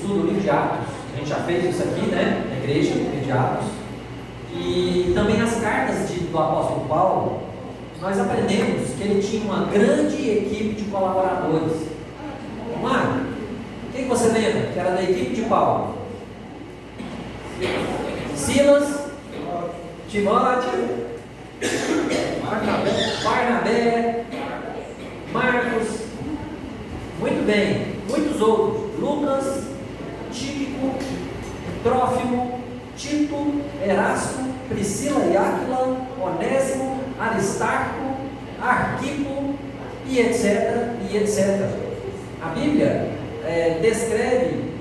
estuda o livro de Atos. A gente já fez isso aqui, né? Na igreja, no livro de Atos. E também as cartas do apóstolo Paulo, nós aprendemos que ele tinha uma grande equipe de colaboradores. Marco, quem você lembra que era da equipe de Paulo? Silas, Timóteo, Barnabé, Marcos, muito bem, muitos outros, Lucas, Tíquico, Trófimo, Tito, Erasto, Priscila e Áquila, Onésimo, Aristarco, Arquipo e etc, e etc. A Bíblia descreve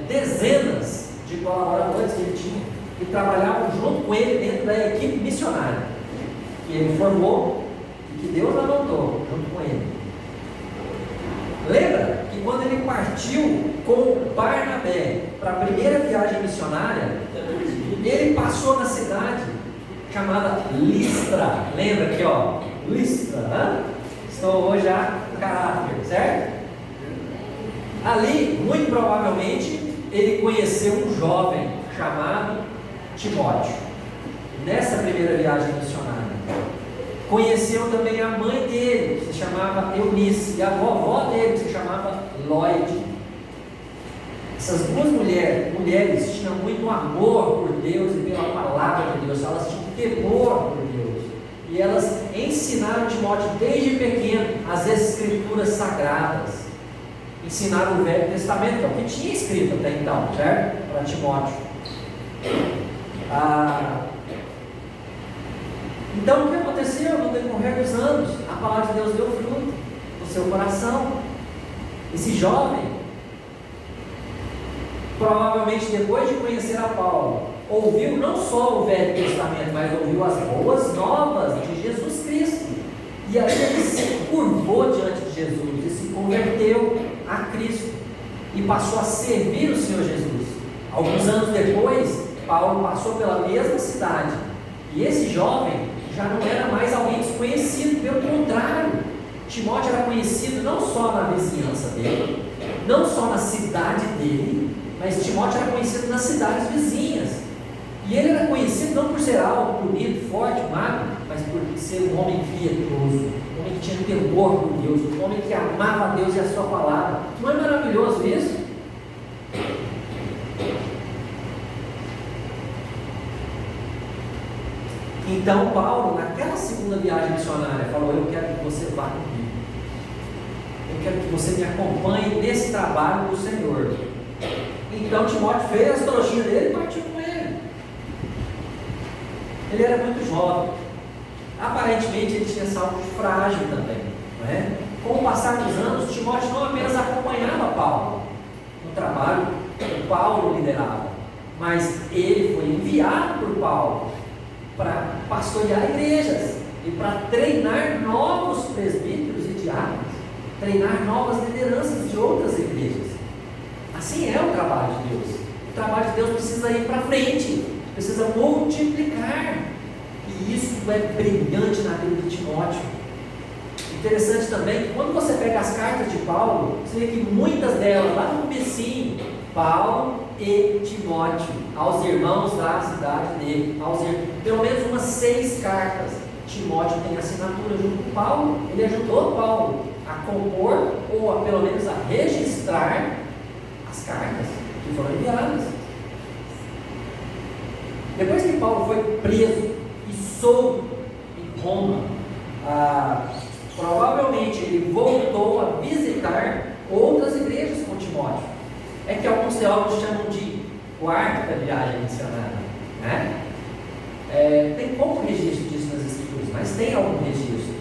dezenas de colaboradores que ele tinha, que trabalhavam junto com ele dentro da equipe missionária, que ele formou e que Deus levantou junto com ele. Lembra que quando ele partiu com Barnabé para a primeira viagem missionária, ele passou na cidade chamada Listra. Lembra aqui, ó, Listra, né? Estou hoje já no caráter, certo? Ali, muito provavelmente, ele conheceu um jovem chamado Timóteo, nessa primeira viagem missionária. Conheceu também a mãe dele, que se chamava Eunice, e a vovó dele, que se chamava Lloyd. Essas duas mulheres tinham muito amor por Deus e pela palavra de Deus, elas tinham temor por Deus. E elas ensinaram Timóteo desde pequeno as escrituras sagradas. Ensinaram o Velho Testamento, que é o que tinha escrito até então, certo? Para Timóteo. Então o que aconteceu no decorrer dos anos? A palavra de Deus deu fruto no seu coração. Esse jovem, provavelmente depois de conhecer a Paulo, ouviu não só o Velho Testamento, mas ouviu as boas novas de Jesus Cristo. E aí ele se curvou diante de Jesus e se converteu a Cristo e passou a servir o Senhor Jesus. Alguns anos depois, Paulo passou pela mesma cidade e esse jovem já não era mais alguém desconhecido, pelo contrário, Timóteo era conhecido não só na vizinhança dele, não só na cidade dele, mas Timóteo era conhecido nas cidades vizinhas. E ele era conhecido não por ser alto, bonito, forte, magro, mas por ser um homem piedoso, um homem que tinha temor por Deus, um homem que amava a Deus e a sua palavra. Não é maravilhoso isso? Então Paulo, naquela segunda viagem missionária, falou: eu quero que você vá comigo, eu quero que você me acompanhe nesse trabalho do Senhor. Então Timóteo fez as trouxinhas dele e partiu com ele. Ele era muito jovem, aparentemente ele tinha saúde frágil também, não é? Com o passar dos anos, Timóteo não apenas acompanhava Paulo no trabalho que Paulo liderava, mas ele foi enviado por Paulo para pastorear igrejas e para treinar novos presbíteros e diáconos, treinar novas lideranças de outras igrejas. Assim é o trabalho de Deus. O trabalho de Deus precisa ir para frente, precisa multiplicar, e isso é brilhante na vida de Timóteo. Interessante também que quando você pega as cartas de Paulo, você vê que muitas delas, lá no comecinho, Paulo e Timóteo, aos irmãos da cidade dele, pelo menos umas 6 cartas, Timóteo tem assinatura junto com Paulo. Ele ajudou Paulo a compor, ou a, pelo menos a registrar as cartas que foram enviadas. Depois que Paulo foi preso e solto em Roma, provavelmente ele voltou a visitar outras igrejas com Timóteo. É que alguns teólogos chamam de quarta viagem missionária, né? Tem pouco registro disso nas Escrituras, mas tem algum registro.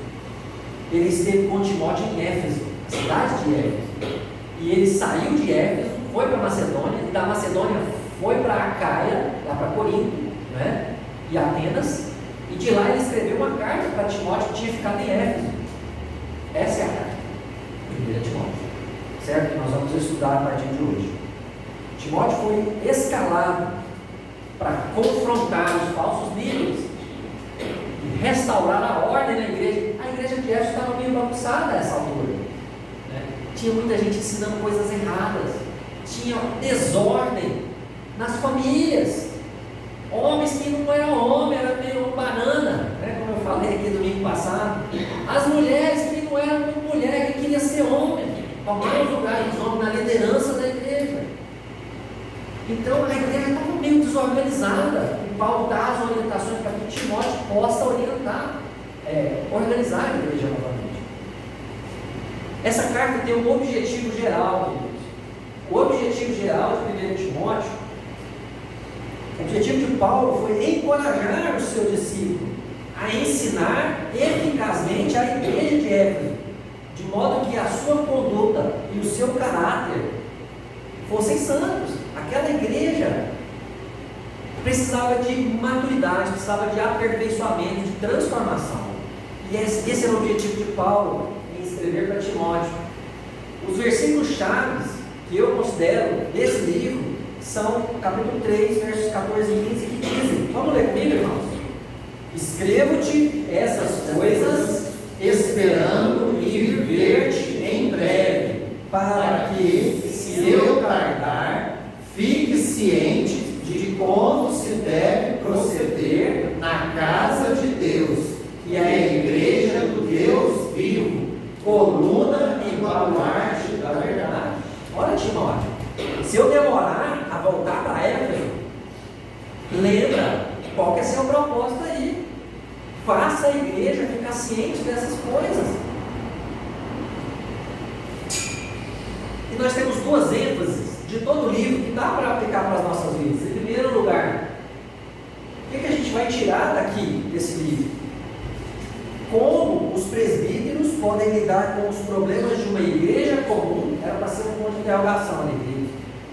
Ele esteve com Timóteo em Éfeso, a cidade de Éfeso, e ele saiu de Éfeso, foi para Macedônia, e da Macedônia foi para Acaia, lá para Corinto, né? E Atenas, e de lá ele escreveu uma carta para Timóteo que tinha ficado em Éfeso. Essa é a carta, 1 Timóteo, certo? Que nós vamos estudar a partir de hoje. Timóteo foi escalado para confrontar os falsos líderes e restaurar a ordem na igreja. A igreja de Éfeso estava meio bagunçada a essa altura, né? Tinha muita gente ensinando coisas erradas, tinha desordem nas famílias. Homens que não eram homem, era meio banana, né? Como eu falei aqui domingo passado. As mulheres que não eram mulher, que queria ser homem, tomar os lugares dos homens na liderança da igreja. Então a igreja estava meio desorganizada. E Paulo dá as orientações para que Timóteo possa organizar a igreja novamente. Essa carta tem um objetivo geral, queridos. O objetivo geral de 1 Timóteo, o objetivo de Paulo foi encorajar o seu discípulo a ensinar eficazmente a igreja de Éfeso, de modo que a sua conduta e o seu caráter fossem santos. Aquela igreja precisava de maturidade, precisava de aperfeiçoamento, de transformação. E esse era o objetivo de Paulo em escrever para Timóteo. Os versículos chaves que eu considero desse livro são capítulo 3, versos 14 e 15, que dizem, vamos ler comigo, irmãos? Escrevo-te essas coisas esperando ir ver-te em breve, para que, se eu tardar, fique ciente de como se deve proceder na casa de Deus, que é a igreja do Deus vivo, coluna e baluarte da verdade. Olha, Timóteo, se eu demorar a voltar para Éfeso, lembra qual que é seu propósito aí. Faça a igreja ficar ciente dessas coisas. E nós temos duas ênfases de todo o livro que dá para aplicar para as nossas vidas. Em primeiro lugar, o que a gente vai tirar daqui desse livro? Como os presbíteros podem lidar com os problemas de uma igreja comum. Era para ser um ponto de interrogação ali, queridos.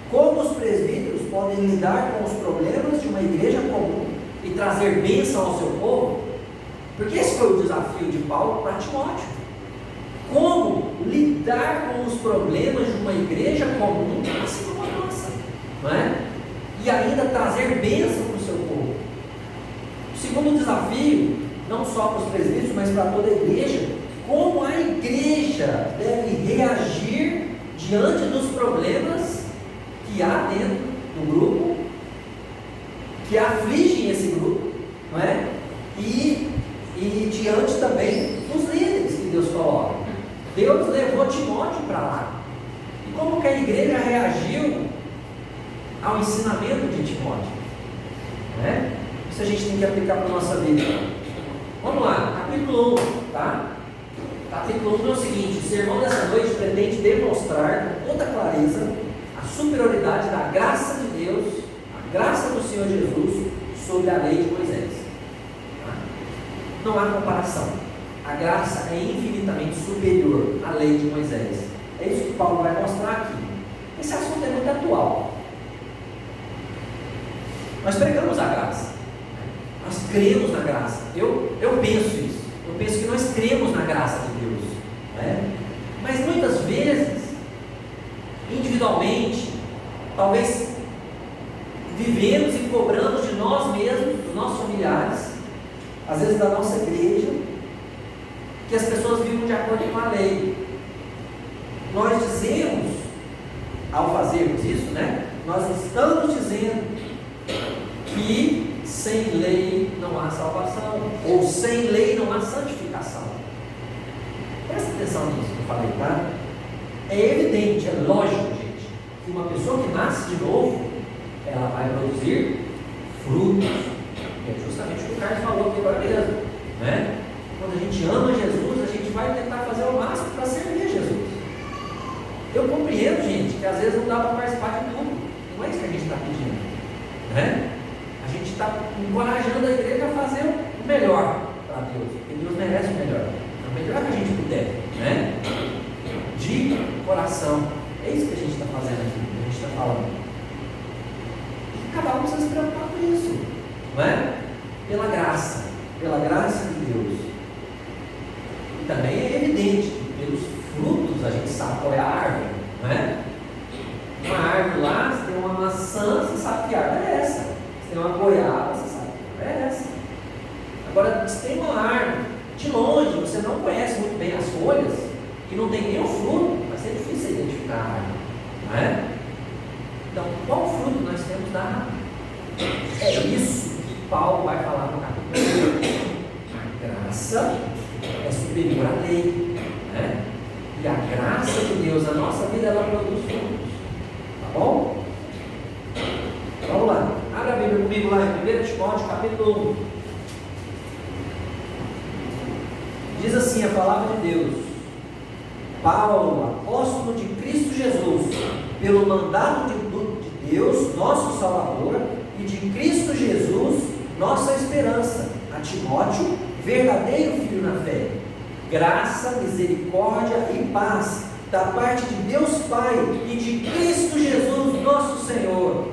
Como os presbíteros podem lidar com os problemas de uma igreja comum e trazer bênção ao seu povo? Porque esse foi o desafio de Paulo para Timóteo. Como lidar com os problemas de uma igreja comum, assim como a nossa, não é? E ainda trazer bênção para o seu povo. O segundo desafio, não só para os presbíteros, mas para toda a igreja, como a igreja deve reagir diante dos problemas que há dentro do grupo, que afligem esse grupo, não é? E diante também dos líderes que Deus coloca. Deus levou Timóteo para lá. E como que a igreja reagiu ao ensinamento de Timóteo? Não é? Isso a gente tem que aplicar para a nossa vida. Vamos lá, capítulo 1, tá? Capítulo 1 é o seguinte: o sermão dessa noite pretende demonstrar com toda clareza a superioridade da graça de Deus, a graça do Senhor Jesus sobre a lei de Moisés. Tá? Não há comparação. A graça é infinitamente superior à lei de Moisés. É isso que Paulo vai mostrar aqui. Esse assunto é muito atual. Nós pregamos a graça. Nós cremos na graça. Eu penso isso. Eu penso que nós cremos na graça de Deus. Né? Mas muitas vezes, individualmente, talvez vivemos e cobramos de nós mesmos, dos nossos familiares, às vezes da nossa igreja, que as pessoas vivam de acordo com a lei. Nós dizemos, ao fazermos isso, né? Nós estamos dizendo que sem lei não há salvação, ou sem lei não há santificação. Presta atenção nisso que eu falei, tá? É evidente, é lógico, gente, que uma pessoa que nasce de novo, ela vai produzir frutos. É justamente o que o Carlos falou aqui agora mesmo, né? Quando a gente ama Jesus, a gente vai tentar fazer o máximo para servir a Jesus. Eu compreendo, gente, que às vezes não dá para participar de tudo. Não é isso que a gente está pedindo, né? A gente está encorajando a igreja a fazer o melhor para Deus, porque Deus merece o melhor que a gente puder, né? De coração. É isso que a gente está fazendo aqui, que a gente está falando. E cada um precisa se preocupar com isso, não é? Pela graça de Deus. E também é evidente que pelos frutos a gente sabe qual é a árvore, não é? Uma árvore lá, se tem uma maçã, você sabe que árvore é essa. Se tem uma goiaba, você sabe que árvore é essa. Agora, se tem uma árvore, de longe, você não conhece muito bem as folhas, e não tem nenhum fruto, vai ser difícil identificar a árvore, não é? Então, qual fruto nós temos dado? É isso que Paulo vai falar no capítulo 1. A graça é superior à lei, né? E a graça de Deus na nossa vida, ela produz frutos. Tá bom? Vamos lá. Abra a Bíblia comigo lá em 1 Timóteo, capítulo 1. Diz assim a palavra de Deus: Paulo, apóstolo de Cristo Jesus, pelo mandato de Deus, nosso Salvador, e de Cristo Jesus, nossa esperança, a Timóteo, verdadeiro filho na fé, graça, misericórdia e paz, da parte de Deus Pai e de Cristo Jesus, nosso Senhor.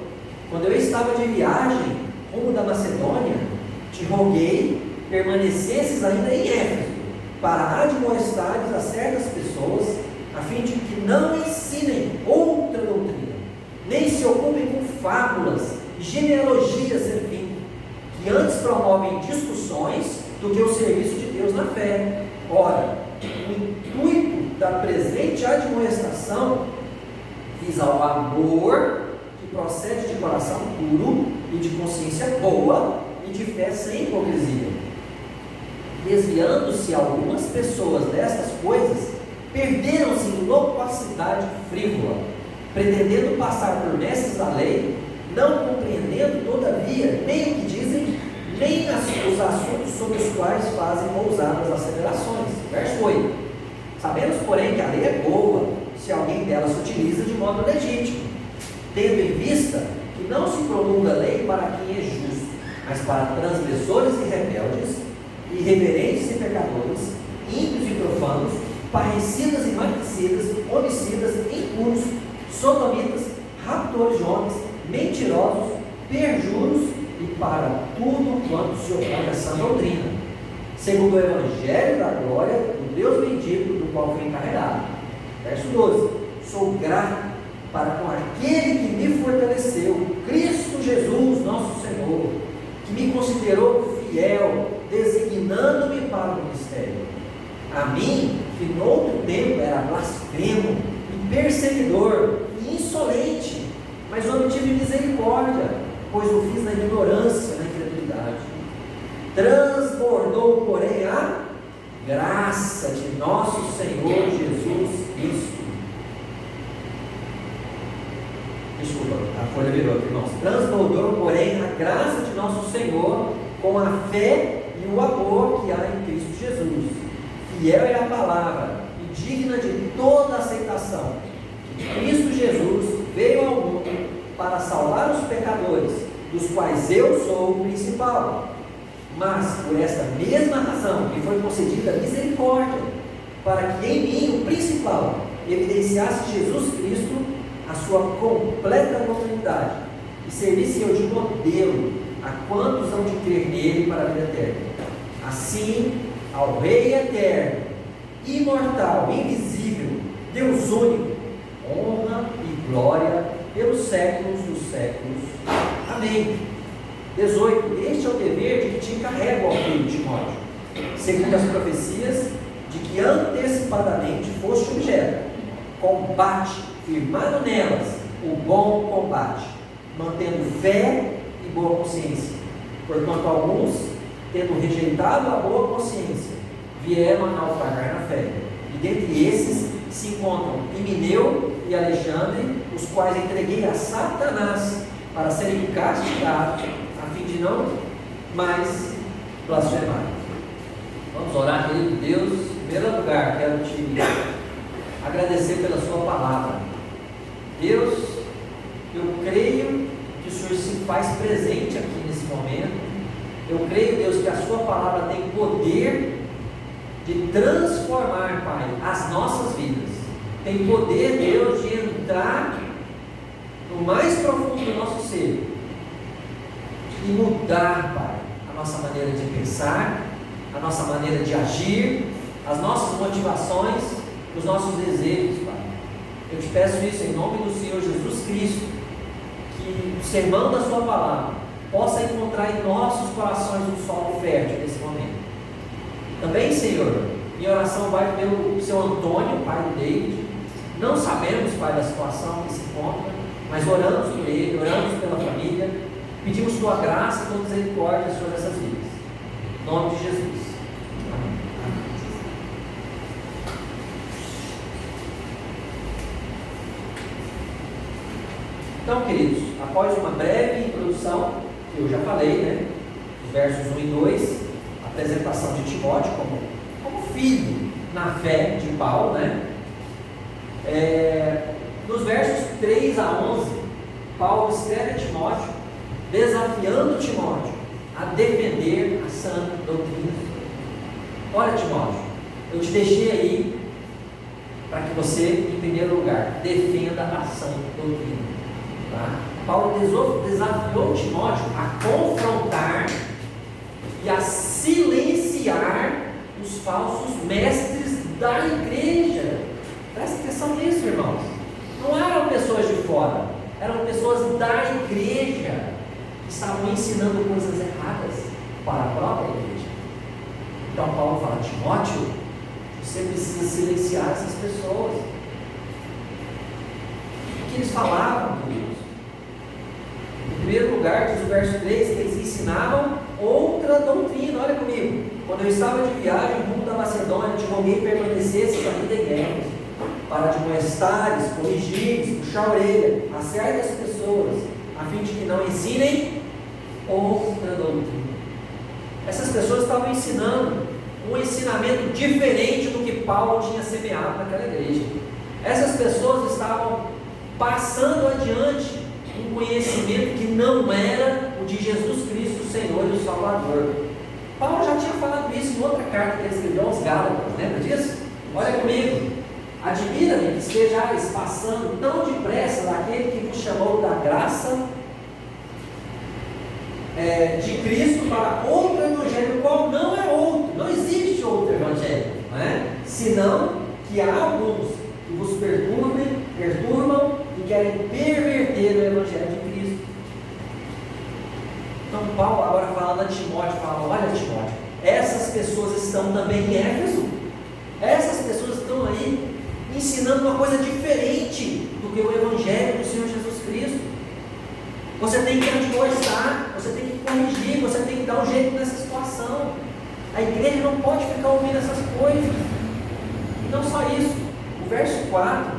Quando eu estava de viagem rumo da Macedônia, te roguei permanecesses ainda em Éfeso, para admoestares a certas pessoas, a fim de que não ensinem outra doutrina, nem se ocupem com fábulas, genealogias sem fim, que antes promovem discussões do que o serviço de Deus na fé. Ora, o intuito da presente admoestação visa ao amor que procede de coração puro e de consciência boa e de fé sem hipocrisia. Desviando-se algumas pessoas destas coisas, perderam-se em loquacidade frívola, pretendendo passar por mestres da lei, não compreendendo, todavia, nem o que dizem, nem os assuntos sobre os quais fazem ousadas acelerações. Verso 8. Sabemos, porém, que a lei é boa, se alguém dela se utiliza de modo legítimo, tendo em vista que não se promulga a lei para quem é justo, mas para transgressores e rebeldes, irreverentes e pecadores, ímpios e profanos, parricidas e magnicidas, homicidas, impuros, sodomitas, raptores de homens, mentirosos, perjuros e para tudo quanto se opõe a essa doutrina, segundo o Evangelho da glória do Deus bendito, do qual fui encarregado. Verso 12. Sou grato para com aquele que me fortaleceu, Cristo Jesus, nosso Senhor, que me considerou fiel, designando-me para o ministério. A mim, que no outro tempo era blasfemo, e perseguidor, e insolente, mas obtive misericórdia, pois o fiz na ignorância, na incredulidade. Transbordou, porém, a graça de nosso Senhor Jesus Cristo. Desculpa, a folha virou aqui, irmãos. Transbordou, porém, a graça de nosso Senhor com a fé e o amor que há em Cristo Jesus. Fiel é a palavra e digna de toda aceitação, que Cristo Jesus veio ao mundo para salvar os pecadores, dos quais eu sou o principal. Mas por esta mesma razão me foi concedida a misericórdia, para que em mim, o principal, evidenciasse Jesus Cristo a sua completa humanidade, e servisse eu de modelo a quantos hão de crer nele para a vida eterna. Assim, ao Rei eterno, imortal, invisível, Deus único, honra e glória pelos séculos dos séculos. Amém. 18. Este é o dever de que te encarrego, ó filho Timóteo, segundo as profecias de que antecipadamente foste objeto. Combate, firmado nelas, o bom combate, mantendo fé e boa consciência, porquanto alguns, tendo rejeitado a boa consciência, vieram a naufragar na fé. E dentre esses se encontram Himeneu e Alexandre, os quais entreguei a Satanás para serem castigados, a fim de não mais blasfemar. Vamos orar, querido Deus. Em primeiro lugar, quero te agradecer pela sua palavra. Deus, eu creio que o Senhor se faz presente aqui nesse momento. Eu creio, Deus, que a sua palavra tem poder de transformar, Pai, as nossas vidas. Tem poder, Deus, de entrar no mais profundo do nosso ser e mudar, Pai, a nossa maneira de pensar, a nossa maneira de agir, as nossas motivações, os nossos desejos, Pai. Eu te peço isso em nome do Senhor Jesus Cristo, que o sermão da sua palavra possa encontrar em nossos corações um solo fértil nesse momento. Também, Senhor, minha oração vai pelo seu Antônio, pai do David. Não sabemos, Pai, da situação que se encontra, mas oramos por ele, oramos pela família, pedimos tua graça e tua misericórdia sobre essas vidas. Em nome de Jesus. Amém. Então, queridos, após uma breve introdução, que eu já falei, né? Os versos 1 e 2, a apresentação de Timóteo como filho na fé de Paulo, né? Nos versos 3 a 11, Paulo escreve a Timóteo, desafiando Timóteo a defender a sã doutrina. Olha, Timóteo, eu te deixei aí para que você, em primeiro lugar, defenda a sã doutrina. Tá? Paulo desafiou Timóteo a confrontar e a silenciar os falsos mestres da igreja. Presta atenção nisso, irmãos. Não eram pessoas de fora, eram pessoas da igreja que estavam ensinando coisas erradas para a própria igreja. Então Paulo fala: Timóteo, você precisa silenciar essas pessoas. O que eles falavam, queridos? Em primeiro lugar, diz o verso 3, que eles ensinavam outra doutrina. Olha comigo: quando eu estava de viagem rumo da Macedônia, te roguei permanecesse ainda em Éfeso, para admoestares, corrigires, puxar a orelha, acerte as pessoas, a fim de que não ensinem outra doutrina. Essas pessoas estavam ensinando um ensinamento diferente do que Paulo tinha semeado naquela igreja. Essas pessoas estavam passando adiante um conhecimento que não era o de Jesus Cristo, o Senhor e o Salvador. Paulo já tinha falado isso em outra carta que ele escreveu aos Gálatas, lembra disso? Olha comigo: admira-me que estejais passando tão depressa daquele que vos chamou da graça de Cristo para outro evangelho, qual não é outro, não existe outro evangelho, não é? Senão que há alguns que vos perturbam e querem perverter o evangelho de Cristo. Então Paulo agora falando a Timóteo, fala: olha, Timóteo, essas pessoas estão também em Éfeso, essas pessoas estão aí ensinando uma coisa diferente do que o evangelho do Senhor Jesus Cristo. Você tem que admoestar, você tem que corrigir, você tem que dar um jeito nessa situação. A igreja não pode ficar ouvindo essas coisas. E não só isso, o verso 4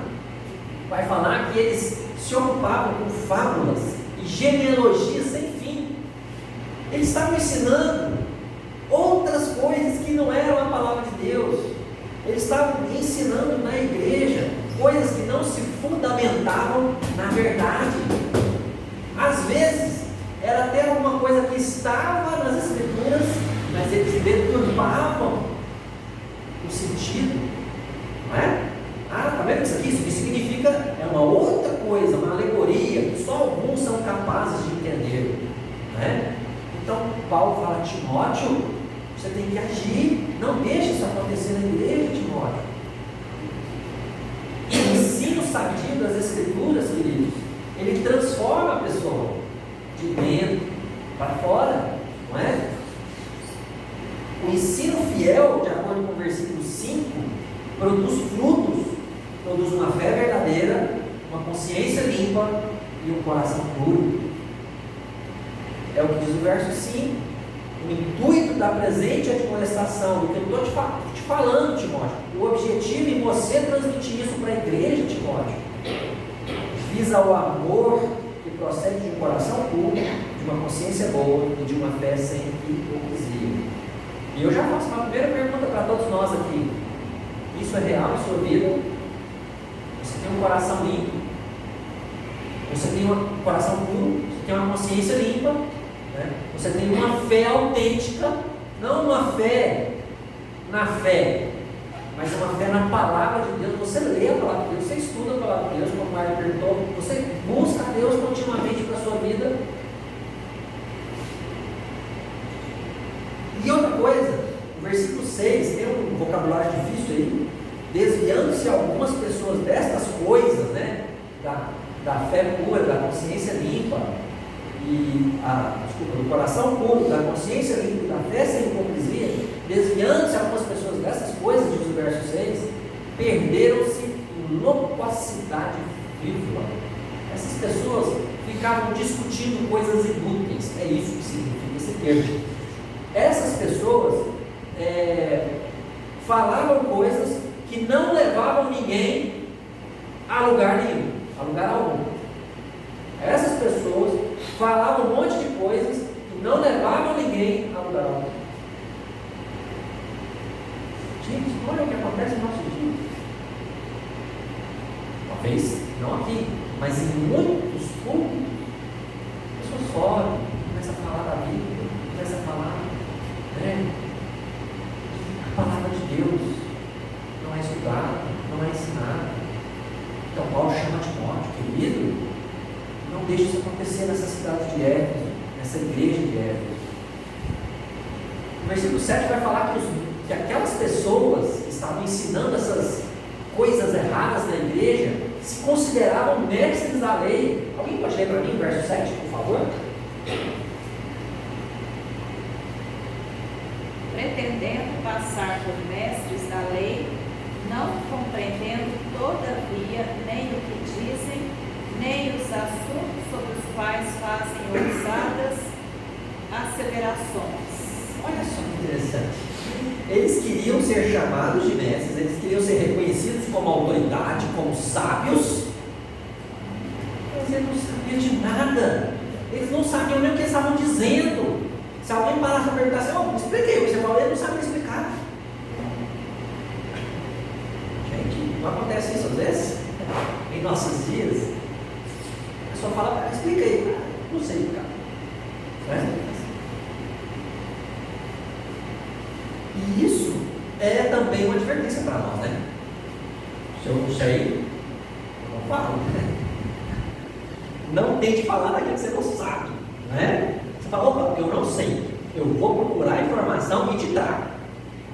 vai falar que eles se ocupavam com fábulas e genealogias sem fim. Eles estavam ensinando outras coisas que não eram a palavra de Deus. Eles estavam ensinando na igreja coisas que não se fundamentavam na verdade. Às vezes era até alguma coisa que estava nas escrituras, mas eles deturpavam o sentido, não é? Tá vendo isso aqui? Isso que significa é uma outra coisa, uma alegoria que só alguns são capazes de entender, não é? Então Paulo fala: Timóteo, você tem que agir, não deixe isso acontecer na igreja, Timóteo. O ensino sadio das escrituras, queridos, ele transforma a pessoa de dentro para fora, não é? O ensino fiel, de acordo com o versículo 5, produz frutos, produz uma fé verdadeira, uma consciência limpa e um coração puro. É o que diz o verso 5. O intuito da presente admoestação, do que eu estou te falando, Timóteo, o objetivo em você transmitir isso para a igreja, Timóteo, visa o amor que procede de um coração puro, de uma consciência boa e de uma fé sem hipocrisia. E eu já faço uma primeira pergunta para todos nós aqui: isso é real em sua vida? Você tem um coração limpo? Você tem um coração puro? Você tem uma consciência limpa? Né? Você tem uma fé autêntica? Não uma fé na fé, mas uma fé na palavra de Deus. Você lê a palavra de Deus, você estuda a palavra de Deus, como o Mário perguntou, você busca a Deus continuamente para a sua vida. E outra coisa, o versículo 6 tem um vocabulário difícil aí: desviando-se algumas pessoas destas coisas, né? Da fé pura, da consciência limpa, do coração puro, da consciência limpa e da fé sem hipocrisia, desviando-se algumas pessoas dessas coisas, diz o verso 6, perderam-se em loquacidade frívola. Essas pessoas ficavam discutindo coisas inúteis. É isso que significa esse termo. Essas pessoas falavam coisas que não levavam ninguém a lugar nenhum, a lugar algum. Essas pessoas falavam um monte de coisas que não levavam ninguém a lugar algum. Gente, olha o que acontece no nosso dia. Talvez não aqui, mas em muitos públicos, pessoas sobem, começam a falar da Bíblia, começam a falar, a palavra de Deus não é estudada, não é ensinada. Então Paulo chama Timóteo, querido, não deixe isso acontecer nessa cidade de Éfeso, nessa igreja de Éfeso. No versículo 7 vai falar que aquelas pessoas que estavam ensinando essas coisas erradas na igreja se consideravam mestres da lei. Alguém pode ler para mim o verso 7, por favor? Pretendendo passar por mestres da lei, não compreendendo todavia nem o que dizem, nem os assuntos sobre os quais fazem ousadas asseverações. Olha só que interessante. Eles queriam ser chamados de mestres, eles queriam ser reconhecidos como autoridade, como sábios, mas eles não sabiam de nada. Eles não sabiam nem o que eles estavam dizendo. Se alguém parasse para perguntar assim, expliquei o que você falou, ele não sabia explicar. Gente, não acontece isso às vezes? Em nossos dias, a pessoa fala, explica aí, não sei explicar. Certo? E isso é também uma advertência para nós, né? Se eu não sei, eu não falo. Não tente falar daquilo que você não sabe, né? Você fala, opa, eu não sei, eu vou procurar informação e te trago,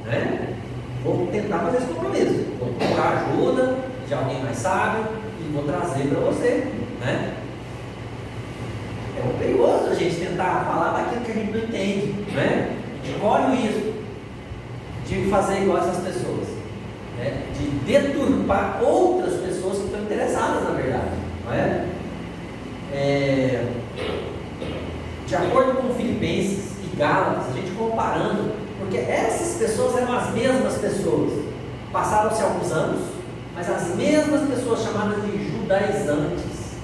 né? Vou tentar fazer esse compromisso, vou procurar ajuda de alguém mais sábio e vou trazer para você, né? É perigoso a gente tentar falar daquilo que a gente não entende, né? A gente corre o risco de fazer igual essas pessoas, né? De deturpar outras pessoas que estão interessadas na verdade, não é? De acordo com Filipenses e Gálatas, a gente comparando, porque essas pessoas eram as mesmas pessoas, passaram-se alguns anos, mas as mesmas pessoas chamadas de judaizantes,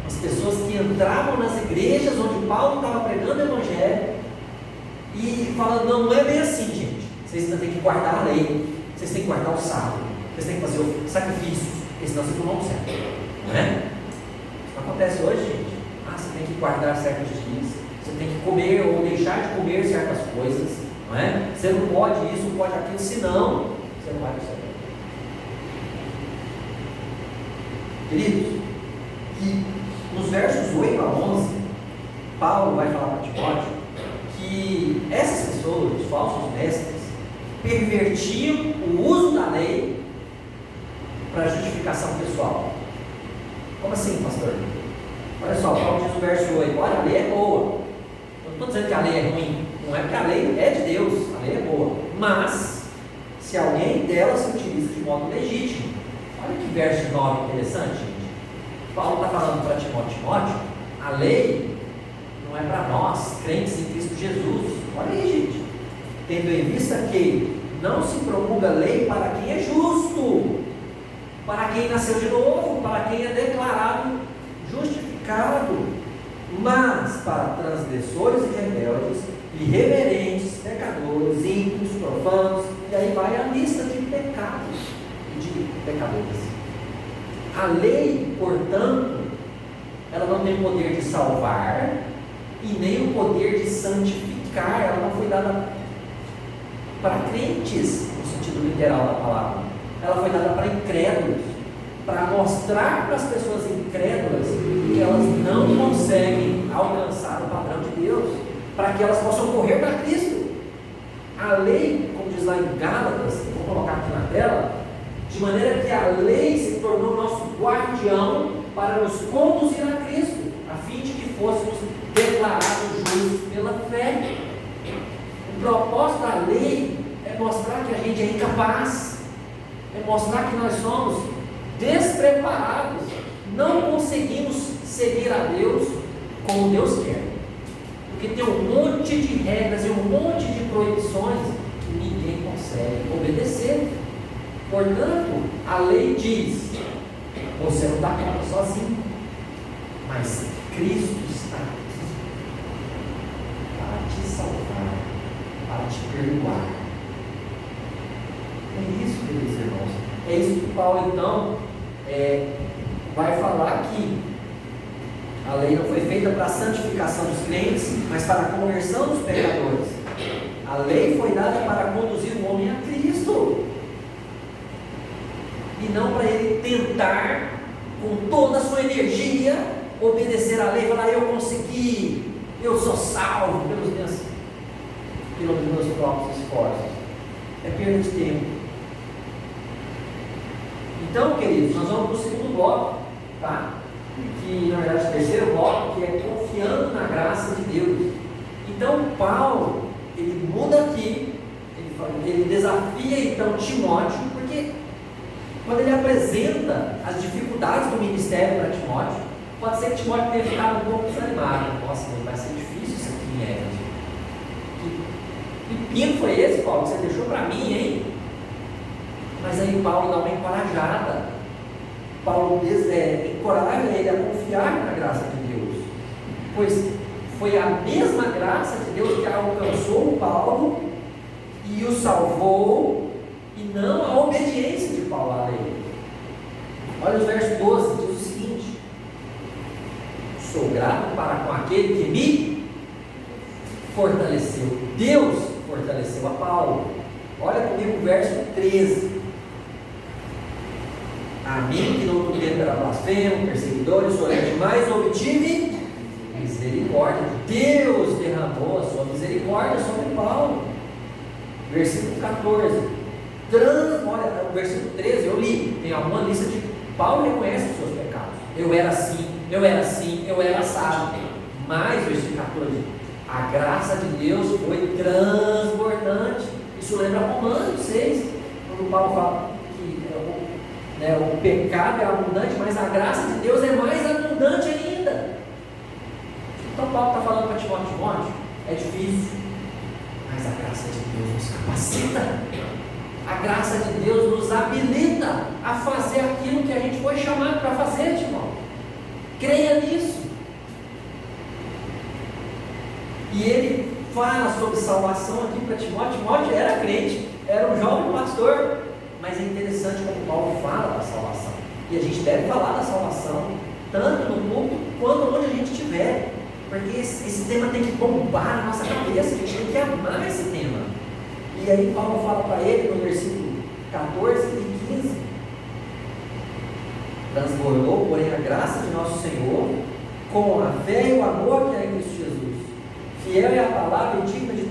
as pessoas que entravam nas igrejas onde Paulo estava pregando o evangelho e falando, não é bem assim, gente, vocês ainda têm que guardar a lei, vocês têm que guardar o sábado, vocês têm que fazer o sacrifício, porque senão vocês não vão certo, não é? Isso não acontece hoje, gente. Você tem que guardar certos dias, você tem que comer ou deixar de comer certas coisas, não é? Você não pode isso, não pode aquilo, senão você não vai para o céu. Queridos, e nos versos 8 a 11, Paulo vai falar para Timóteo que essas pessoas, os falsos mestres, pervertiam o uso da lei para justificação pessoal. Como assim, pastor? Olha só, Paulo diz no verso 8, olha, a lei é boa. Eu não estou dizendo que a lei é ruim, não é porque a lei é de Deus, a lei é boa. Mas, se alguém dela se utiliza de modo legítimo, olha que verso 9 interessante, gente. Paulo está falando para Timóteo, a lei não é para nós, crentes em Cristo Jesus. Olha aí, gente. Tendo em vista que não se promulga lei para quem é justo, para quem nasceu de novo, para quem é declarado justificado, mas para transgressores e rebeldes, irreverentes, pecadores, ímpios, profanos, e aí vai a lista de pecados e de pecadores. A lei, portanto, ela não tem o poder de salvar e nem o poder de santificar, ela não foi dada para crentes, no sentido literal da palavra, ela foi dada para incrédulos, para mostrar para as pessoas incrédulas que elas não conseguem alcançar o padrão de Deus, para que elas possam correr para Cristo. A lei, como diz lá em Gálatas, vou colocar aqui na tela, de maneira que a lei se tornou nosso guardião para nos conduzir a Cristo, a fim de que fôssemos declarados justos pela fé. O propósito da lei é mostrar que a gente é incapaz, é mostrar que nós somos despreparados, não conseguimos seguir a Deus como Deus quer. Porque tem um monte de regras e um monte de proibições que ninguém consegue obedecer. Portanto, a lei diz: você não dá conta sozinho, mas Cristo está aqui para te salvar, para te perdoar. É isso, queridos irmãos. É isso que Paulo então vai falar aqui. A lei não foi feita para a santificação dos crentes, mas para a conversão dos pecadores. A lei foi dada para conduzir o homem a Cristo, e não para ele tentar, com toda a sua energia, obedecer à lei e falar: eu consegui, eu sou salvo pelos meus próprios esforços. É perda de tempo. Então, queridos, nós vamos para o segundo bloco, tá? Que na verdade é o terceiro bloco, que é confiando na graça de Deus. Então Paulo, ele muda aqui, ele desafia então Timóteo, porque quando ele apresenta as dificuldades do ministério para Timóteo, pode ser que Timóteo tenha ficado um pouco desanimado. Nossa, vai ser difícil isso aqui, Éfeso. Que pepino foi esse, Paulo, que você deixou para mim, hein? Mas aí Paulo dá uma encorajada. Paulo encoraja ele a confiar na graça de Deus, pois foi a mesma graça de Deus que alcançou Paulo e o salvou, e não a obediência de Paulo à lei. Olha os versos 12, diz o seguinte: sou grato para com aquele que me fortaleceu. Deus fortaleceu a Paulo. Olha comigo o verso 13. A mim, que no outro tempo era blasfemo, perseguidor, insolente, mas obtive misericórdia. Deus derramou a sua misericórdia sobre Paulo. Versículo 14. Olha, o versículo 13, eu li. Tem alguma lista de Paulo reconhece os seus pecados. Eu era assim, eu era assado. Mas, versículo 14, a graça de Deus foi transbordante. Isso lembra Romanos 6, quando Paulo fala que o pecado é abundante, mas a graça de Deus é mais abundante ainda. Então Paulo está falando para Timóteo: é difícil, mas a graça de Deus nos capacita, a graça de Deus nos habilita a fazer aquilo que a gente foi chamado para fazer, Timóteo. Creia nisso. E ele fala sobre salvação aqui para Timóteo. Timóteo era crente, era um jovem pastor. Mas é interessante como Paulo fala da salvação. E a gente deve falar da salvação, tanto no púlpito quanto onde a gente estiver. Porque esse tema tem que bombar na nossa cabeça, a gente tem que amar esse tema. E aí Paulo fala para ele no versículo 14 e 15: transbordou, porém, a graça de nosso Senhor com a fé e o amor que é em Cristo Jesus. Fiel é a palavra e digna de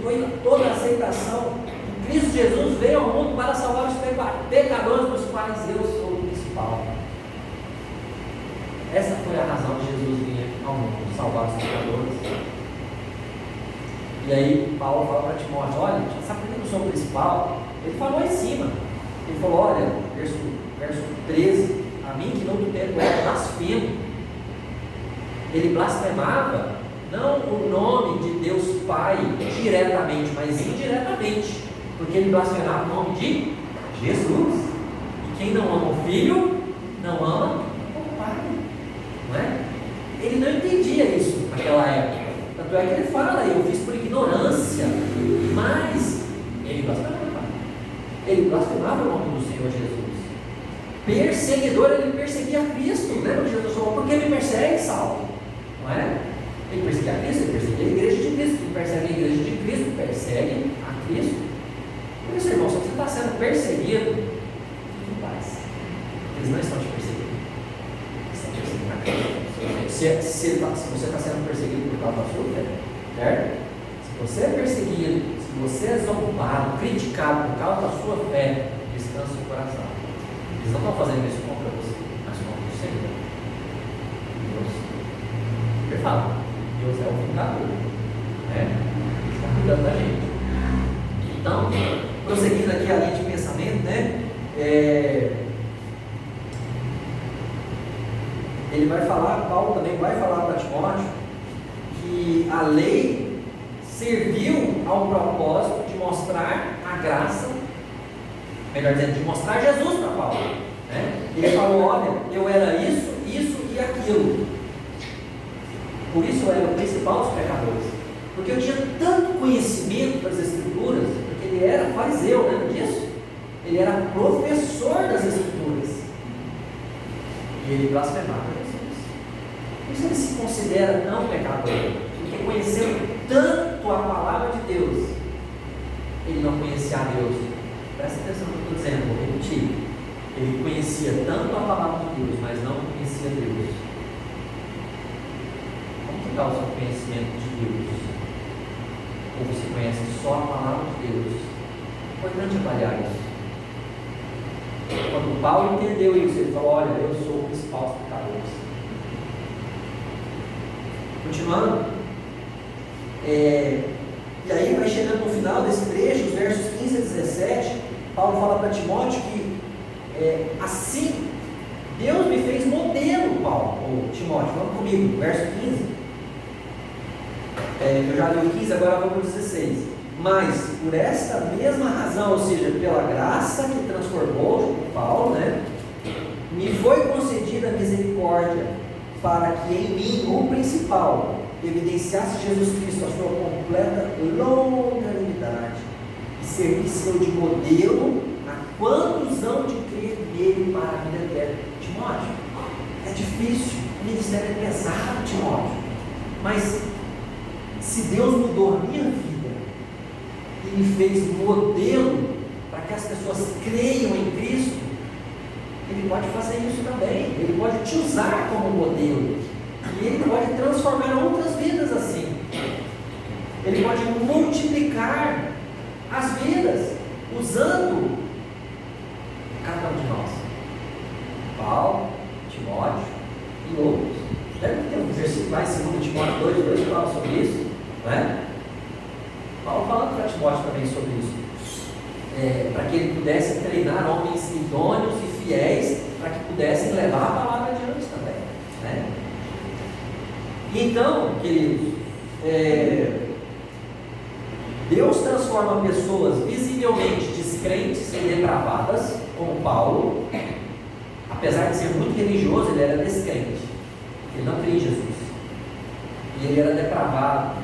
toda aceitação. Cristo Jesus veio ao mundo para salvar os pecadores, dos quais eu sou o principal. Essa foi a razão de Jesus vir ao mundo, salvar os pecadores. E aí Paulo fala para Timóteo: olha, sabe por que eu sou o principal? Ele falou em cima. Ele falou: olha, verso 13, a mim que no outro tempo era blasfemo. Ele blasfemava não o nome de Deus Pai diretamente, mas indiretamente. Porque ele blasfemava o nome de Jesus. E quem não ama o Filho, não ama o Pai. Não é? Ele não entendia isso naquela época. Tanto é que ele fala: eu fiz por ignorância. Mas ele blasfemava. Ele blasfemava o nome do Senhor Jesus. Perseguidor, ele perseguia Cristo. Lembra que Jesus falou: por que me persegue, Saulo? Não é? Ele perseguia Cristo, ele perseguia a igreja de Cristo. Ele persegue a igreja de Cristo, persegue a Cristo. Por isso, irmão, se você está sendo perseguido, fique em paz. Eles não estão te perseguindo. Eles estão perseguindo a Cristo. Se você está sendo perseguido por causa da sua fé, certo? Se você é perseguido, se você é zombado, criticado por causa da sua fé, descansa o coração. Eles não estão fazendo isso contra você, mas contra o Senhor. Deus. Ele fala: Deus é o vingador. Ele está cuidando da gente. Então, prosseguindo aqui a linha de pensamento, ele vai falar, Paulo também vai falar para Timóteo, que a lei serviu ao propósito de mostrar a graça, melhor dizendo, de mostrar Jesus para Paulo. Né? Ele falou: olha, eu era isso, isso e aquilo. Por isso eu era o principal dos pecadores. Porque eu tinha tanto conhecimento das Escrituras, porque ele era fariseu, lembra disso? Ele era professor das Escrituras. E ele blasfemava Jesus. Por isso ele se considera não pecador. Porque conhecendo tanto a palavra de Deus, ele não conhecia a Deus. Presta atenção no que eu estou dizendo, vou repetir. Ele conhecia tanto a palavra de Deus, mas não conhecia Deus. Como que está o seu conhecimento de Deus? Ou você conhece só a palavra de Deus? É importante avaliar isso. Quando Paulo entendeu isso, ele falou: olha, eu sou o principal dos pecadores. Continuando. E aí vai chegando no final desse trecho, os versos 15 a 17, Paulo fala para Timóteo que assim Deus me fez modelo, Paulo, ou Timóteo, vamos comigo, verso 15. Eu já li o 15, agora vamos para o 16. Mas por esta mesma razão, ou seja, pela graça que transformou Paulo, né, me foi concedida a misericórdia, para que em mim, o principal, evidenciasse Jesus Cristo a sua completa longanimidade, e servisse eu de modelo a quantos hão de crer nele para a vida eterna. Timóteo, é difícil, o ministério é pesado, Timóteo, mas se Deus mudou a minha vida e me fez modelo para que as pessoas creiam em Cristo, Ele pode fazer isso também. Ele pode te usar como modelo e Ele pode transformar outras vidas assim. Ele pode multiplicar as vidas usando cada um de nós, Paulo, Timóteo e outros. Deve ter um versículo lá em 2 Timóteo 2 que fala sobre isso, não é? Paulo falando para Timóteo também sobre isso, para que ele pudesse treinar homens idôneos e fiéis, para que pudessem levar a palavra adiante também, né? Então, queridos, Deus transforma pessoas visivelmente descrentes e depravadas, como Paulo. Apesar de ser muito religioso, ele era descrente, ele não cria em Jesus, e ele era depravado,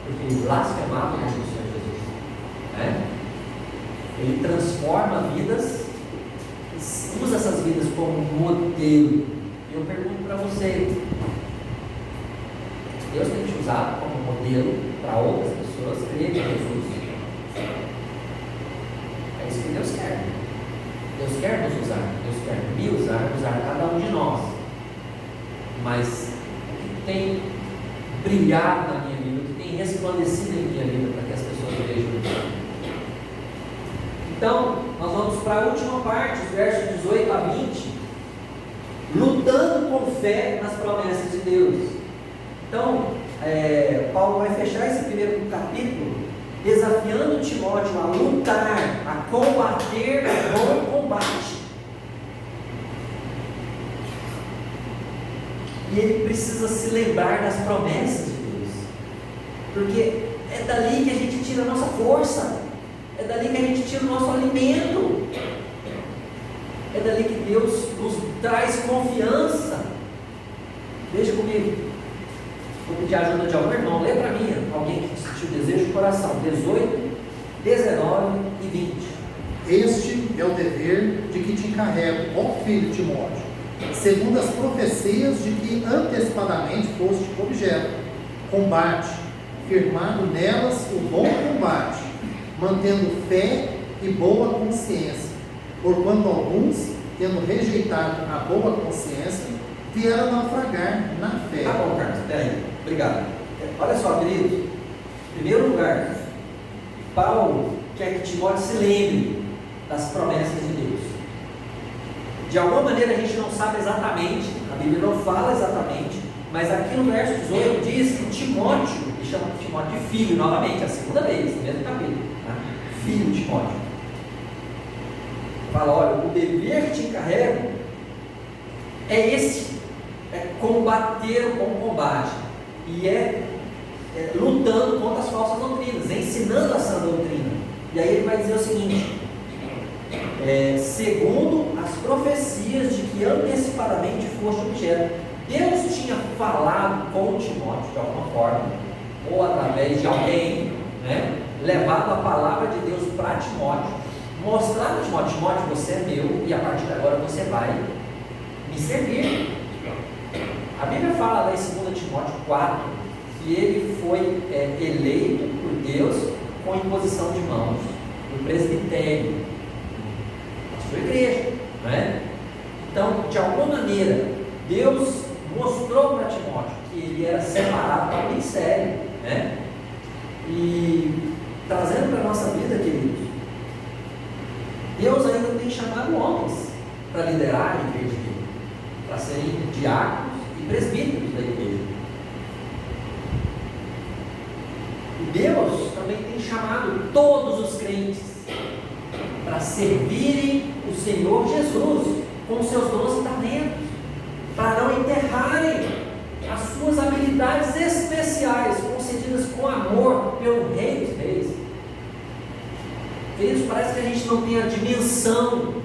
porque ele blasfemava contra o Senhor Jesus, né? Ele transforma vidas, usa essas vidas como modelo. E eu pergunto para você: Deus tem te usado como modelo para outras pessoas crerem em Jesus? É isso que Deus quer. Deus quer nos usar, Deus quer me usar cada um de nós. Mas o que tem brilhado na minha vida, o que tem resplandecido em minha vida para que as pessoas vejam isso? Então, nós vamos para a última parte, os versos 18 a 20, lutando com fé nas promessas de Deus. Então, Paulo vai fechar esse primeiro capítulo desafiando Timóteo a lutar, a combater o bom combate. E ele precisa se lembrar das promessas de Deus, porque é dali que a gente tira a nossa força, é dali que a gente tira o nosso alimento, é dali que Deus nos traz confiança. Veja comigo, vou pedir a ajuda de algum irmão, lê para mim, alguém que sentiu desejo do coração, 18, 19 e 20. Este é o dever de que te encarrego, ó filho Timóteo, segundo as profecias de que antecipadamente foste objeto. Combate, firmado nelas o bom combate, mantendo fé e boa consciência, porquanto alguns, tendo rejeitado a boa consciência, vieram a naufragar na fé. Tá bom, Carlos, peraí, obrigado. Olha só, queridos, em primeiro lugar, Paulo quer que Timóteo se lembre das promessas de Deus. De alguma maneira a gente não sabe exatamente, a Bíblia não fala exatamente, mas aqui no verso 18 diz que Timóteo, ele chama Timóteo de filho novamente, a segunda vez, no mesmo capítulo, tá? Filho Timóteo. Fala: olha, o dever que te encarrego é esse, combater o bom combate, e lutando contra as falsas doutrinas, ensinando a sã doutrina. E aí ele vai dizer o seguinte: segundo as profecias de que antecipadamente foste objeto. Deus tinha falado com Timóteo de alguma forma, ou através de alguém, né, levado a palavra de Deus para Timóteo, mostrando a Timóteo: Timóteo, você é meu, e a partir de agora você vai me servir. A Bíblia fala lá em 2 Timóteo 4 que ele foi eleito por Deus com imposição de mãos no presbitério da sua igreja, não é? Então, de alguma maneira, Deus mostrou para Timóteo que ele era separado para o ministério, né? E trazendo para a nossa vida, queridos, Deus ainda tem chamado homens para liderar a igreja dele, para serem diáconos e presbíteros da igreja. E Deus também tem chamado todos os crentes para servirem o Senhor Jesus com seus dons e talentos, para não enterrarem as suas habilidades especiais, concedidas com amor pelo Rei dos Reis. Queridos, parece que a gente não tem a dimensão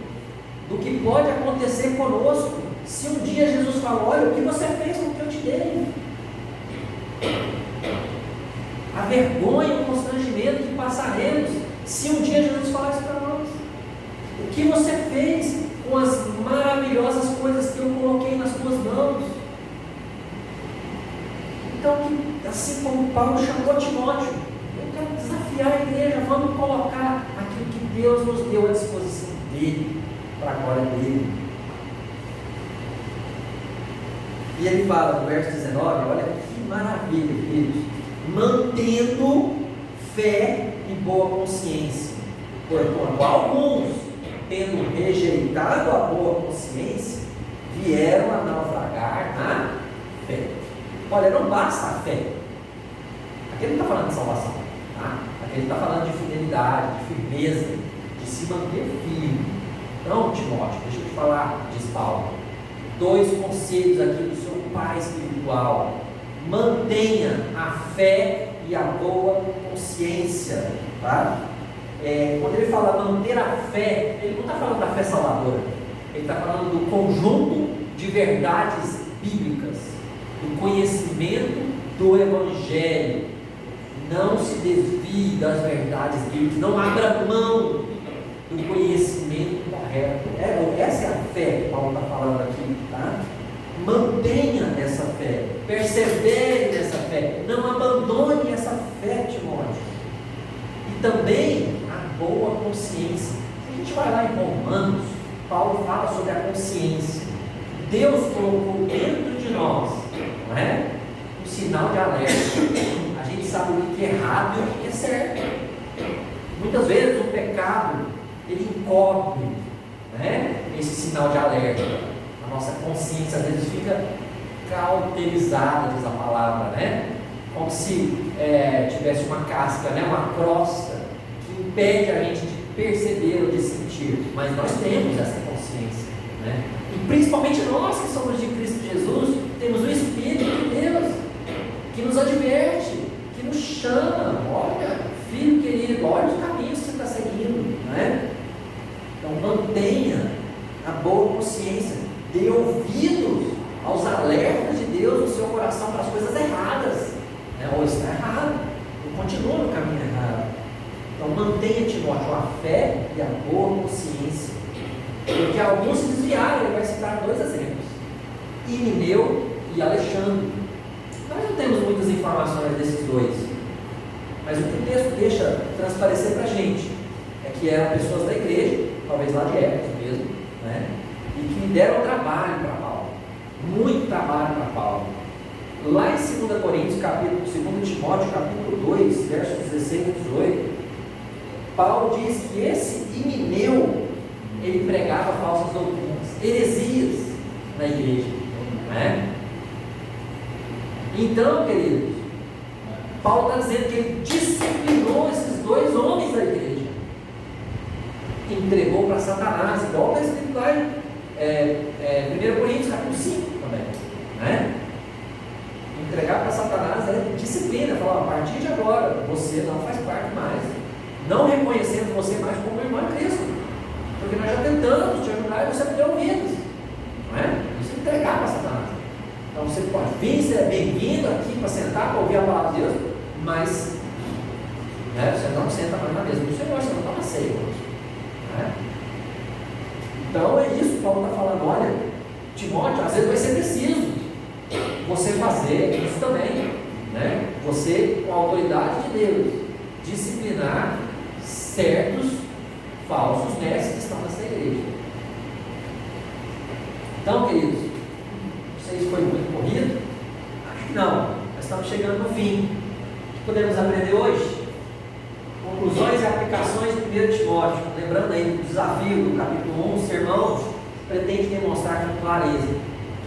do que pode acontecer conosco, se um dia Jesus falar: olha o que você fez com o que eu te dei. A vergonha, o constrangimento que passaremos, se um dia Jesus falar isso para nós. O que você fez com as maravilhosas coisas que eu coloquei nas tuas mãos? Então, assim como Paulo chamou Timóteo, eu quero desafiar a igreja: vamos colocar aquilo que Deus nos deu à disposição dele, para a glória dele. E ele fala no verso 19, olha que maravilha, queridos: mantendo fé e boa consciência, porquanto alguns, tendo rejeitado a boa consciência, vieram a naufragar na fé. Olha, não basta a fé. Aqui ele não está falando de salvação, tá? Aqui ele está falando de fidelidade, de firmeza, de se manter firme. Então, Timóteo, deixa eu te falar, diz Paulo, 2 conselhos aqui do seu pai espiritual: mantenha a fé e a boa consciência, tá? Quando ele fala manter a fé, ele não está falando da fé salvadora, ele está falando do conjunto de verdades bíblicas, do conhecimento do Evangelho. Não se desvie das verdades bíblicas, não abra mão do conhecimento correto. Essa é a fé que Paulo está falando aqui, tá? Mantenha essa fé, persevere nessa fé, não abandone essa fé, Timóteo. E também a boa consciência. Se a gente vai lá em Romanos, Paulo fala sobre a consciência. Deus colocou dentro de nós, não é? Um sinal de alerta. A gente sabe o que é errado e o que é certo. Muitas vezes o pecado, ele encobre, né, esse sinal de alerta. A nossa consciência às vezes fica cauterizada, diz a palavra, né? Como se tivesse uma casca, né, uma crosta, que impede a gente de perceber ou de sentir. Mas nós temos essa consciência, né? E principalmente nós que somos de Cristo Jesus, temos o Espírito de Deus que nos adverte, que nos chama: olha, filho querido, olha os caminhos que você está seguindo, né? Então mantenha a boa consciência, dê ouvidos aos alertas de Deus no seu coração para as coisas erradas, né? Ou está errado, ou continua no caminho errado. Então mantenha, Timóteo, a fé e a boa consciência, porque alguns se desviaram. Ele vai citar 2 exemplos: Himeneu e Alexandre. Nós não temos muitas informações desses 2, mas o que o texto deixa transparecer para a gente é que eram pessoas da igreja, talvez lá de Éfeso mesmo, né? E que deram trabalho para Paulo, muito trabalho para Paulo. Lá em 2 Coríntios, 2 Timóteo, capítulo 2, versos 16 e 18, Paulo diz que esse Himeneu, ele pregava falsas doutrinas, heresias na igreja, né? Então, queridos, Paulo está dizendo que ele disciplinou esses 2 homens da igreja, entregou para Satanás, igual está escrito lá em 1 Coríntios capítulo 5 também, Satanás é disciplina, falar, a partir de agora, você não faz parte mais, não reconhecendo você mais como irmão em Cristo, porque nós já tentamos te ajudar e você não deu ouvidos, não é? Isso é entregar para Satanás. Então você pode vir, você é bem-vindo aqui para sentar, para ouvir a palavra de Deus, mas você não senta mais na mesa do Senhor, você não toma ceia hoje. Então é isso que Paulo está falando. Olha, Timóteo, às vezes vai ser preciso você fazer isso também, né? Você, com a autoridade de Deus, disciplinar certos falsos mestres que estão nessa igreja. Então, queridos, não sei se foi muito corrido, acho que não, nós estamos chegando no fim. O que podemos aprender hoje? Conclusões e aplicações de 1 Timóteo. Lembrando aí do desafio do capítulo 1, o sermão pretende demonstrar com clareza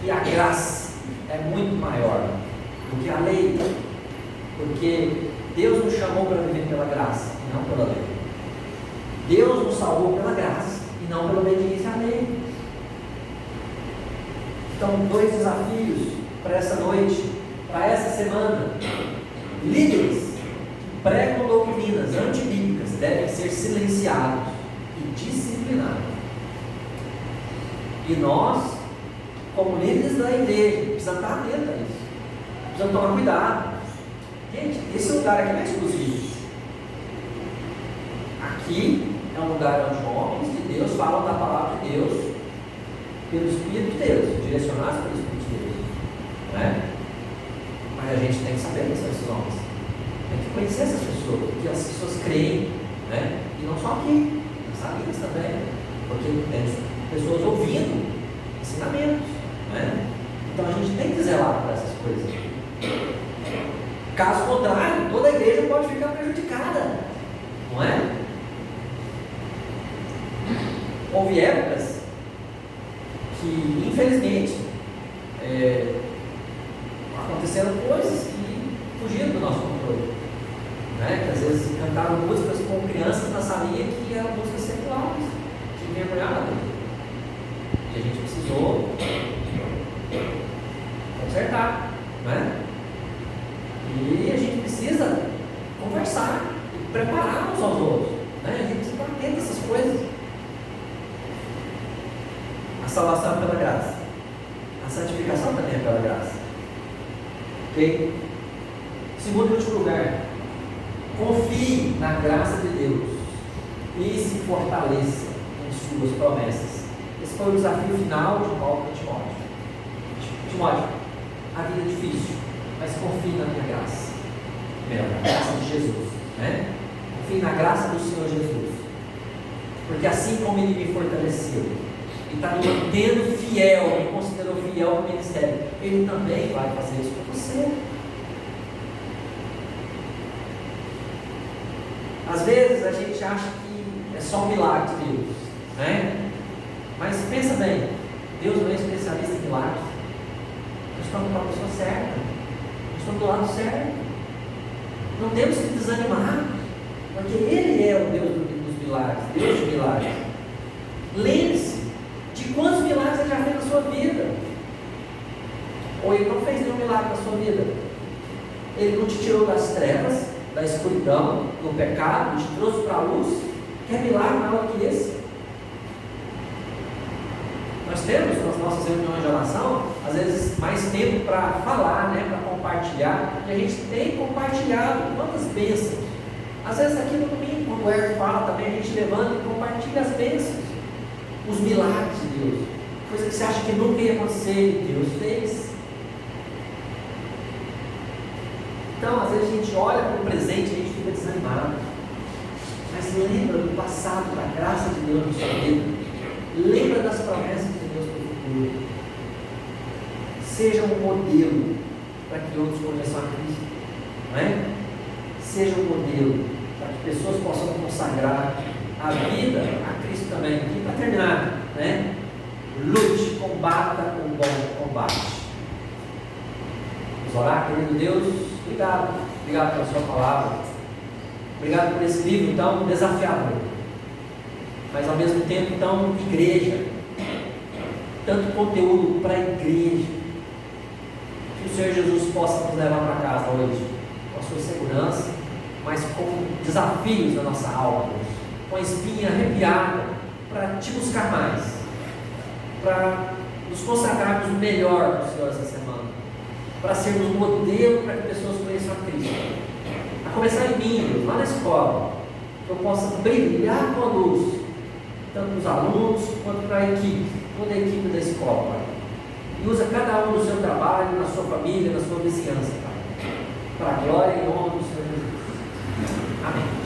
que a graça é muito maior do que a lei, porque Deus nos chamou para viver pela graça e não pela lei. Deus nos salvou pela graça e não pela obediência à lei. Então, 2 desafios para essa noite, para essa semana. Líderes que pregam doutrinas antibíblicas devem ser silenciados e disciplinados. E nós, como líderes da igreja, precisamos estar atentos a isso. Precisamos tomar cuidado. Gente, esse lugar aqui não é exclusivo. Aqui é um lugar onde homens de Deus falam da palavra de Deus pelo Espírito de Deus, direcionados pelo Espírito de Deus, né? Mas a gente tem que saber quem são esses homens, tem que conhecer essas pessoas, porque as pessoas creem, né? E não só aqui, nas salinhas também, porque tem pessoas ouvindo ensinamentos, né? Então a gente tem que zelar por essas coisas. Caso contrário, toda a igreja pode ficar prejudicada, não é? Houve épocas que, infelizmente, aconteceram coisas que fugiram do nosso controle, né? Que às vezes cantaram músicas com crianças na salinha que eram músicas seculares, que envergonhavam a Deus. E a gente precisou consertar, né? E a gente precisa conversar e preparar uns aos outros, né? A gente precisa estar atento a essas coisas. A salvação é pela graça, a santificação também é pela graça, ok? Segundo e último lugar, confie na graça de Deus e se fortaleça em suas promessas. Esse foi o desafio final de Paulo para Timóteo. Timóteo, a vida é difícil, mas confie na minha graça, na graça de Jesus, né? Confie na graça do Senhor Jesus, porque assim como Ele me fortaleceu e está me mantendo fiel, me considerou fiel ao ministério, Ele também vai fazer isso com você. Às vezes a gente acha que é só um milagre de Deus, né? Mas pensa bem, Deus não é especialista em milagres. Nós estamos com a pessoa certa, nós estamos do lado certo. Não temos que desanimar, porque Ele é o Deus dos milagres, Deus de milagres. Lembre-se de quantos milagres Ele já fez na sua vida. Ou Ele não fez nenhum milagre na sua vida. Ele não te tirou das trevas, da escuridão, do pecado, te trouxe para a luz. Quer milagre maior que esse? Nós temos nas nossas reuniões de oração, às vezes, mais tempo para falar, né, para compartilhar, e a gente tem compartilhado quantas bênçãos. Às vezes aqui no domingo, quando o Eric fala também, a gente levanta e compartilha as bênçãos, os milagres de Deus, coisa que você acha que nunca ia acontecer, e Deus fez. Então, às vezes a gente olha para o presente e a gente fica desanimado, mas lembra do passado, da graça de Deus na sua vida. Lembra das promessas de Deus para o futuro. Seja um modelo para que outros conheçam a Cristo, não é? Seja um modelo para que pessoas possam consagrar a vida a Cristo também. E para terminar, né? Lute, combata o bom combate. Vamos orar, querido Deus. Obrigado pela sua palavra. Obrigado por esse livro tão desafiador, mas ao mesmo tempo tão igreja, tanto conteúdo para a igreja, Que o Senhor Jesus possa nos levar para casa hoje, com a sua segurança, mas com desafios na nossa alma, Deus, com a espinha arrepiada, para te buscar mais, para nos consagrarmos melhor no Senhor essa semana, para sermos um modelo para que pessoas conheçam a Cristo. A começar em mim, Deus, lá na escola, que eu possa brilhar com a luz, tanto para os alunos quanto para a equipe, toda a equipe da escola, Pai. E usa cada um no seu trabalho, na sua família, na sua vizinhança, Pai, para a glória e honra do Senhor Jesus. Amém.